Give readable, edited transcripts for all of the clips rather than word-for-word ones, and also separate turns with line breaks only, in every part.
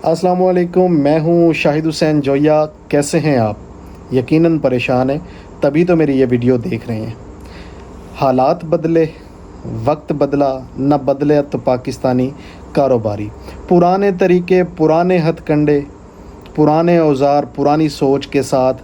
अस्सलाम वालेकुम, मैं हूँ शाहिद हुसैन जोया। कैसे हैं आप? यकीनन परेशान हैं, तभी तो मेरी ये वीडियो देख रहे हैं। हालात बदले, वक्त बदला, न बदले तो पाकिस्तानी कारोबारी। पुराने तरीके, पुराने हथकंडे, पुराने औजार, पुरानी सोच के साथ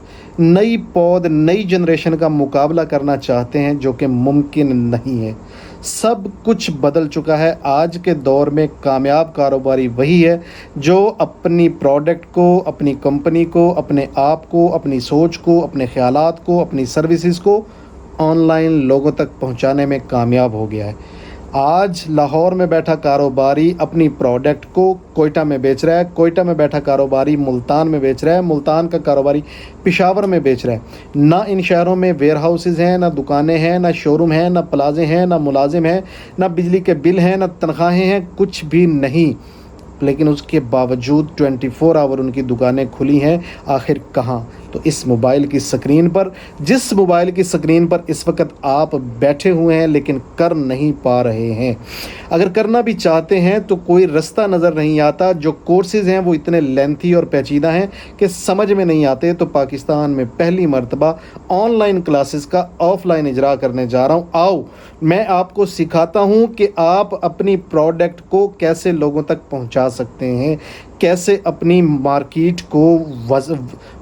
नई पौध, नई जनरेशन का मुकाबला करना चाहते हैं, जो कि मुमकिन नहीं है। सब कुछ बदल चुका है। आज के दौर में कामयाब कारोबारी वही है जो अपनी प्रोडक्ट को, अपनी कंपनी को, अपने आप को, अपनी सोच को, अपने ख़यालात को, अपनी सर्विसेज को ऑनलाइन लोगों तक पहुंचाने में कामयाब हो गया है। आज लाहौर में बैठा कारोबारी अपनी प्रोडक्ट को कोयटा में बेच रहा है, कोयटा में बैठा कारोबारी मुल्तान में बेच रहा है, मुल्तान का कारोबारी पेशावर में बेच रहा है। ना इन शहरों में वेयर हाउसेज हैं, ना दुकानें हैं, ना शोरूम हैं, ना प्लाजे हैं, ना मुलाजिम हैं, ना बिजली के बिल हैं, ना तनख्वाहें हैं, कुछ भी नहीं। लेकिन उसके बावजूद 24 आवर उनकी दुकानें खुली हैं। आखिर कहाँ? तो इस मोबाइल की स्क्रीन पर, जिस मोबाइल की स्क्रीन पर इस वक्त आप बैठे हुए हैं, लेकिन कर नहीं पा रहे हैं। अगर करना भी चाहते हैं तो कोई रास्ता नज़र नहीं आता। जो कोर्सेज़ हैं वो इतने लेंथी और पेचीदा हैं कि समझ में नहीं आते। तो पाकिस्तान में पहली मर्तबा ऑनलाइन क्लासेस का ऑफ़लाइन इजरा करने जा रहा हूँ। आओ, मैं आपको सिखाता हूँ कि आप अपनी प्रोडक्ट को कैसे लोगों तक पहुँचा सकते हैं, कैसे अपनी मार्केट को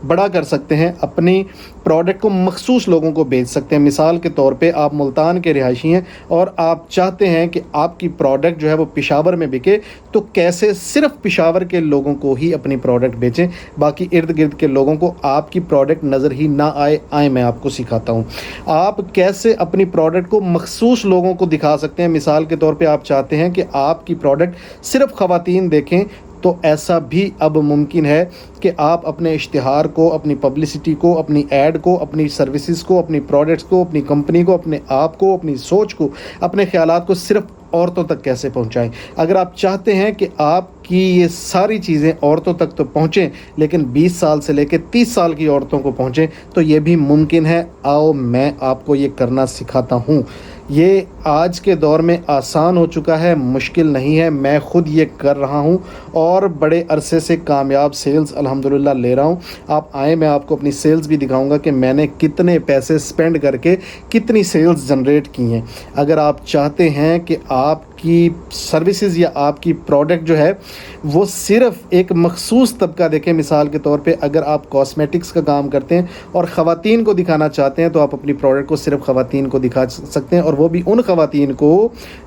बड़ा कर सकते हैं, अपनी प्रोडक्ट को मखसूस लोगों को बेच सकते हैं। मिसाल के तौर पे आप मुल्तान के रिहायशी हैं और आप चाहते हैं कि आपकी प्रोडक्ट जो है वो पेशावर में बिके, तो कैसे सिर्फ पेशावर के लोगों को ही अपनी प्रोडक्ट बेचें, बाकी इर्द गिर्द के लोगों को आपकी प्रोडक्ट नज़र ही ना आए मैं आपको सिखाता हूँ। आप कैसे अपनी प्रोडक्ट को मखसूस लोगों को दिखा सकते हैं। मिसाल के तौर पर आप चाहते हैं कि आपकी प्रोडक्ट सिर्फ ख़वातीन देखें, तो ऐसा भी अब मुमकिन है कि आप अपने इश्तिहार को, अपनी पब्लिसिटी को, अपनी ऐड को, अपनी सर्विसेज को, अपनी प्रोडक्ट्स को, अपनी कंपनी को, अपने आप को, अपनी सोच को, अपने ख्यालात को सिर्फ औरतों तक कैसे पहुंचाएं। अगर आप चाहते हैं कि आपकी ये सारी चीज़ें औरतों तक तो पहुंचें, लेकिन 20 साल से लेकर 30 साल की औरतों को पहुंचें, तो ये भी मुमकिन है। आओ, मैं आपको ये करना सिखाता हूँ। ये आज के दौर में आसान हो चुका है, मुश्किल नहीं है। मैं ख़ुद ये कर रहा हूँ और बड़े अरसे से कामयाब सेल्स अल्हम्दुलिल्लाह ले रहा हूँ। आप आए, मैं आपको अपनी सेल्स भी दिखाऊंगा कि मैंने कितने पैसे स्पेंड करके कितनी सेल्स जनरेट की हैं। अगर आप चाहते हैं कि आपकी सर्विसेज या आपकी प्रोडक्ट जो है वो सिर्फ एक मखसूस तबका देखें, मिसाल के तौर पे अगर आप कॉस्मेटिक्स का काम करते हैं और ख़वातीन को दिखाना चाहते हैं, तो आप अपनी प्रोडक्ट को सिर्फ ख़वातीन को दिखा सकते हैं, और वो भी उन ख़वातीन को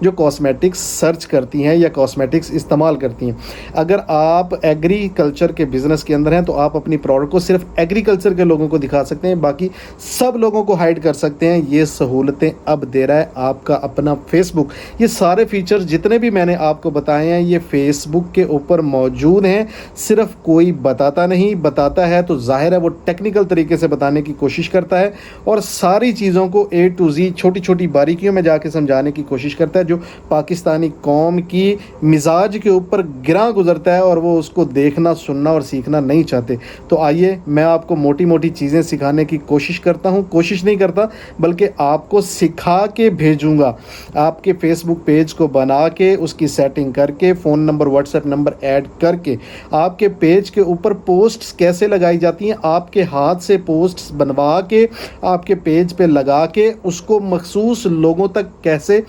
जो कॉस्मेटिक्स सर्च करती हैं या कॉस्मेटिक्स इस्तेमाल करती हैं। अगर आप एग्रीकल्चर के बिज़नेस के अंदर हैं तो आप अपनी प्रोडक्ट को सिर्फ एग्रीकल्चर के लोगों को दिखा सकते हैं, बाकी सब लोगों को हाइड कर सकते हैं। ये सहूलतें अब दे रहा है आपका अपना फेसबुक। ये सारे फीचर्स जितने भी मैंने आपको बताए हैं ये फेसबुक के ऊपर मौजूद हैं। सिर्फ कोई बताता नहीं, बताता है तो जाहिर है वो टेक्निकल तरीके से बताने की कोशिश करता है और सारी चीज़ों को A to Z छोटी छोटी बारीकियों में जाके समझाने की कोशिश करता है, जो पाकिस्तानी कौम की मिजाज के ऊपर गिरा गुजरता है और वो उसको देखना, सुनना और सीखना नहीं चाहते। तो आइए, मैं आपको मोटी मोटी चीज़ें सिखाने की कोशिश करता हूँ। कोशिश नहीं करता बल्कि आपको सिखा के भेजूँगा। आपके फेसबुक पेज को बना के, उसकी सेटिंग करके, phone number, WhatsApp number add करके, आपके पेज के ऊपर पोस्ट्स कैसे लगाई जाती हैं, आपके हाथ से पोस्ट्स बनवा के आपके पेज पे लगा के उसको मखसूस लोगों तक कैसे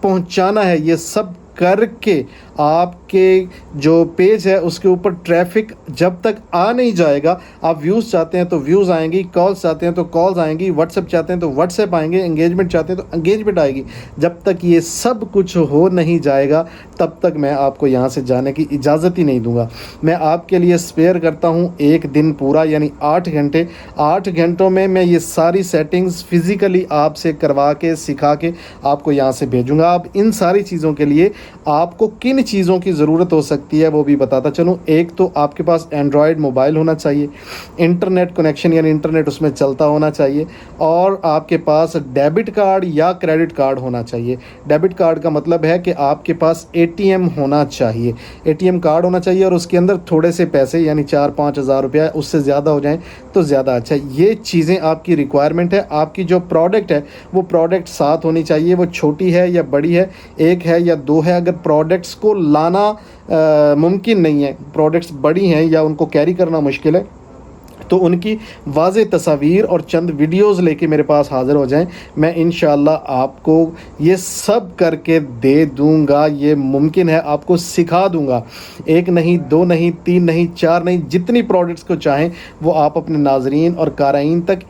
पहुंचाना है, ये सब करके आपके जो पेज है उसके ऊपर ट्रैफिक जब तक आ नहीं जाएगा, आप व्यूज़ चाहते हैं तो व्यूज़ आएंगी, कॉल्स चाहते हैं तो कॉल्स आएंगी, व्हाट्सएप चाहते हैं तो व्हाट्सएप आएंगे, एंगेजमेंट चाहते हैं तो एंगेजमेंट आएगी। जब तक ये सब कुछ हो नहीं जाएगा तब तक मैं आपको यहाँ से जाने की इजाज़त ही नहीं दूंगा। मैं आपके लिए स्पेयर करता हूँ एक दिन पूरा, यानी 8 घंटे। 8 घंटों में मैं ये सारी सेटिंग्स फ़िज़िकली आपसे करवा के, सिखा के आपको यहाँ से भेजूँगा। आप इन सारी चीज़ों के लिए आपको किन चीज़ों की ज़रूरत हो सकती है वो भी बताता चलूँ। एक तो आपके पास एंड्रॉयड मोबाइल होना चाहिए, इंटरनेट कनेक्शन यानी इंटरनेट उसमें चलता होना चाहिए, और आपके पास डेबिट कार्ड या क्रेडिट कार्ड होना चाहिए। डेबिट कार्ड का मतलब है कि आपके पास ATM होना चाहिए, ATM कार्ड होना चाहिए और उसके अंदर थोड़े से पैसे यानी 4-5 हज़ार रुपया, उससे ज़्यादा हो जाएं तो ज़्यादा अच्छा। ये चीज़ें आपकी रिक्वायरमेंट है। आपकी जो प्रोडक्ट है वो प्रोडक्ट साथ होनी चाहिए, वो छोटी है या बड़ी है, एक है या दो है। अगर प्रोडक्ट्स को लाना मुमकिन नहीं है, प्रोडक्ट्स बड़ी हैं या उनको कैरी करना मुश्किल है, तो उनकी वाज़ेह तस्वीर और चंद वीडियोस लेके मेरे पास हाज़िर हो जाएं। मैं इंशाअल्लाह आपको ये सब करके दे दूंगा, ये मुमकिन है, आपको सिखा दूंगा। एक नहीं, दो नहीं, तीन नहीं, चार नहीं, जितनी प्रोडक्ट्स को चाहें वो आप अपने नाजरीन और क़ारीन तक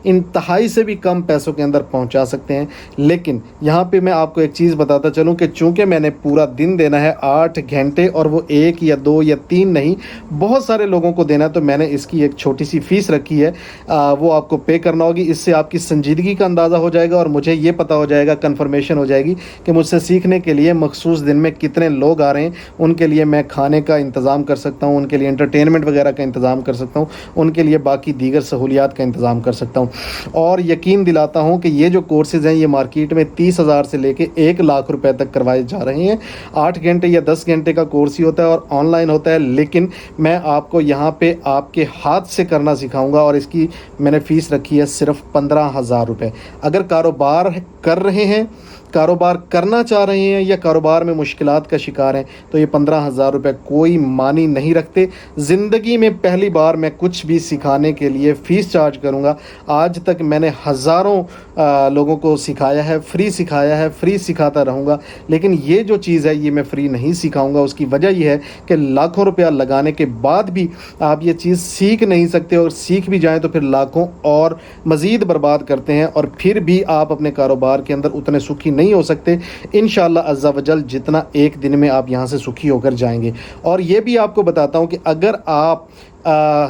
इंतहाई से भी कम पैसों के अंदर पहुंचा सकते हैं। लेकिन यहाँ पे मैं आपको एक चीज़ बताता चलूँ कि चूँकि मैंने पूरा दिन देना है 8 घंटे, और वो 1 या 2 या 3 नहीं, बहुत सारे लोगों को देना है, तो मैंने इसकी एक छोटी सी फ़ीस रखी है, वो आपको पे करना होगी। इससे आपकी संजीदगी का अंदाज़ा हो जाएगा और मुझे ये पता हो जाएगा, कन्फर्मेशन हो जाएगी कि मुझसे सीखने के लिए मखसूस दिन में कितने लोग आ रहे हैं। उनके लिए मैं खाने का इंतज़ाम कर सकता हूँ, उनके लिए एंटरटेनमेंट वगैरह का इंतज़ाम कर सकता हूँ, उनके लिए बाकी दीगर सहूलियात का इंतज़ाम कर सकता हूँ। और यकीन दिलाता हूँ कि ये जो कोर्सेज़ हैं ये मार्केट में 30,000 से लेके 1 लाख रुपए तक करवाए जा रहे हैं। 8 घंटे या 10 घंटे का कोर्स ही होता है और ऑनलाइन होता है, लेकिन मैं आपको यहाँ पे आपके हाथ से करना सिखाऊंगा और इसकी मैंने फ़ीस रखी है सिर्फ 15,000 रुपये। अगर कारोबार कर रहे हैं, कारोबार करना चाह रहे हैं या कारोबार में मुश्किलात का शिकार हैं, तो ये 15,000 रुपये कोई मानी नहीं रखते। ज़िंदगी में पहली बार मैं कुछ भी सिखाने के लिए फ़ीस चार्ज करूँगा। आज तक मैंने हज़ारों लोगों को सिखाया है, फ्री सिखाया है, फ्री सिखाता रहूँगा, लेकिन ये जो चीज़ है ये मैं फ्री नहीं सिखाऊँगा। उसकी वजह यह है कि लाखों रुपया लगाने के बाद भी आप ये चीज़ सीख नहीं सकते, और सीख भी जाएँ तो फिर लाखों और मज़ीद बर्बाद करते हैं, और फिर भी आप अपने कारोबार के अंदर उतने सुखी नहीं हो सकते इंशाअल्लाह अज़्ज़ा वजल, जितना एक दिन में आप यहाँ से सुखी होकर जाएंगे। और ये भी आपको बताता हूँ कि अगर आप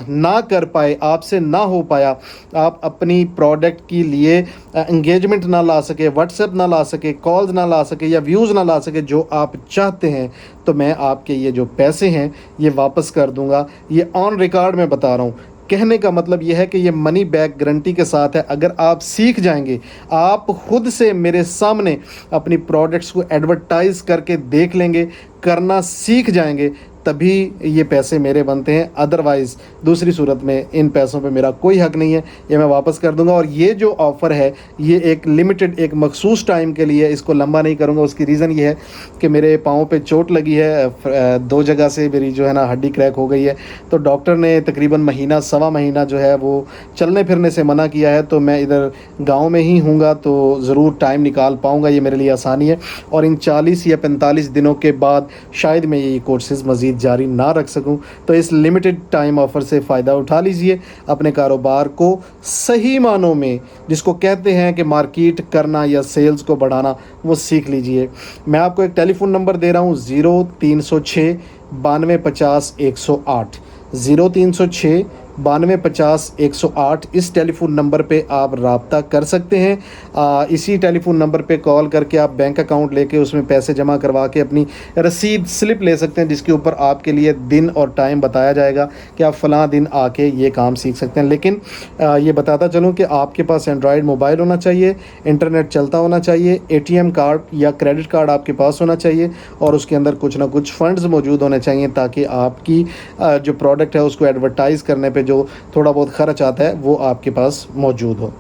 ना कर पाए, आपसे ना हो पाया, आप अपनी प्रोडक्ट के लिए एंगेजमेंट ना ला सके, व्हाट्सएप ना ला सके, कॉल्स ना ला सके या व्यूज़ ना ला सके जो आप चाहते हैं, तो मैं आपके ये जो पैसे हैं ये वापस कर दूंगा। ये ऑन रिकॉर्ड में बता रहा हूँ। कहने का मतलब यह है कि ये मनी बैक गारंटी के साथ है। अगर आप सीख जाएंगे, आप खुद से मेरे सामने अपनी प्रोडक्ट्स को एडवर्टाइज़ करके देख लेंगे, करना सीख जाएंगे, तभी ये पैसे मेरे बनते हैं। अदरवाइज़ दूसरी सूरत में इन पैसों पे मेरा कोई हक़ नहीं है, ये मैं वापस कर दूंगा। और ये जो ऑफ़र है ये एक लिमिटेड, एक मखसूस टाइम के लिए, इसको लंबा नहीं करूंगा। उसकी रीज़न ये है कि मेरे पाँव पे चोट लगी है, 2 जगह से मेरी जो है ना हड्डी क्रैक हो गई है, तो डॉक्टर ने तकरीबन महीना सवा महीना जो है वो चलने फिरने से मना किया है। तो मैं इधर गाँव में ही हूँगा तो ज़रूर टाइम निकाल पाऊँगा, ये मेरे लिए आसानी है। और इन 40 या 45 दिनों के बाद शायद मैं ये कोर्सेज़ मज़ीद जारी ना रख सकूं। तो इस लिमिटेड टाइम ऑफ़र से फ़ायदा उठा लीजिए, अपने कारोबार को सही मानों में, जिसको कहते हैं कि मार्केट करना या सेल्स को बढ़ाना, वो सीख लीजिए। मैं आपको एक टेलीफोन नंबर दे रहा हूँ, 0306 92 50 108, 0306 92 50 108। इस टेलीफोन नंबर पे आप रब्ता कर सकते हैं। इसी टेलीफोन नंबर पे कॉल करके आप बैंक अकाउंट लेके उसमें पैसे जमा करवा के अपनी रसीद स्लिप ले सकते हैं, जिसके ऊपर आपके लिए दिन और टाइम बताया जाएगा कि आप फ़लाँ दिन आके ये काम सीख सकते हैं। लेकिन ये बताता चलूँ कि आपके पास एंड्रॉयड मोबाइल होना चाहिए, इंटरनेट चलता होना चाहिए, ATM कार्ड या क्रेडिट कार्ड आपके पास होना चाहिए, और उसके अंदर कुछ ना कुछ फ़ंड्स मौजूद होने चाहिए, ताकि आपकी जो प्रोडक्ट है उसको एडवर्टाइज़ करने पे जो थोड़ा बहुत खर्च आता है वो आपके पास मौजूद हो।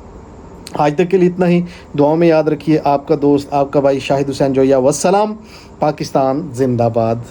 आज तक के लिए इतना ही। दुआओं में याद रखिए। आपका दोस्त, आपका भाई शाहिद हुसैन जोया। वस्सलाम। पाकिस्तान जिंदाबाद।